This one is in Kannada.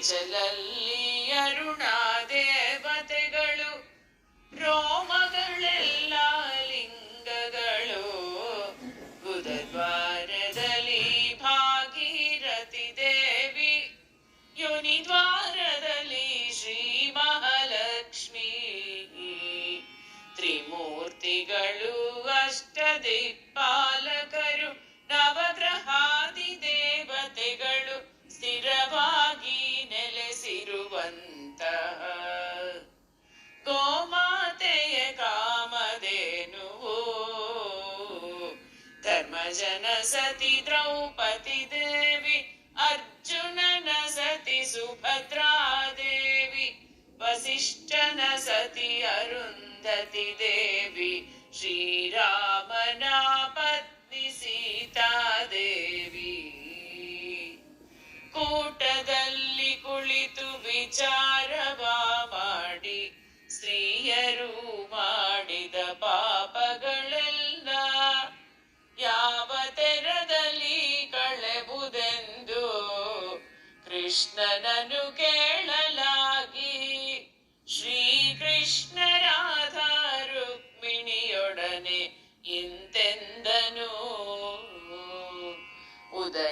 ಕೆಸಲಲ್ಲಿ ಅರುಣಾ ದೇವತೆಗಳು, ರೋಮಗಳೆಲ್ಲ ಲಿಂಗಗಳು. ಗುದದ್ವಾರದಲ್ಲಿ ಭಾಗೀರಥಿ ದೇವಿ, ಯೋನಿದ್ವಾರದಲ್ಲಿ ಶ್ರೀ ಮಹಾಲಕ್ಷ್ಮಿ. ತ್ರಿಮೂರ್ತಿಗಳು ಅಷ್ಟದಿಕ್ಪಾಲಕರು, ನವಗ್ರಹಾದಿ ದೇವತೆಗಳು ಸ್ಥಿರವಾಗಿ ನೆಲೆಸಿರುವಂತಹ ಗೋಮಾತೆಯ ಕಾಮಧೇನುವು. ಧರ್ಮಜನ ಸತಿ ದ್ರೌಪದಿ ದೇವಿ, ಅರ್ಜುನನ ಸತಿ ಸುಭದ್ರಾದೇವಿ, ವಸಿಷ್ಠನ ಸತಿ ಅರುಂಧತಿ ದೇವಿ, ಶ್ರೀರಾಮನ ಪತ್ನಿ ಸೀತಾದೇವಿ. ಕೂಟದಲ್ಲಿ ಕುಳಿತು ವಿಚಾರವ ಮಾಡಿ, ಸ್ತ್ರೀಯರು ಮಾಡಿದ ಪಾಪಗಳೆಲ್ಲ ಯಾವ ತೆರದಲ್ಲಿ ಕಳೆಬುದೆಂದು ಕೃಷ್ಣನನ್ನು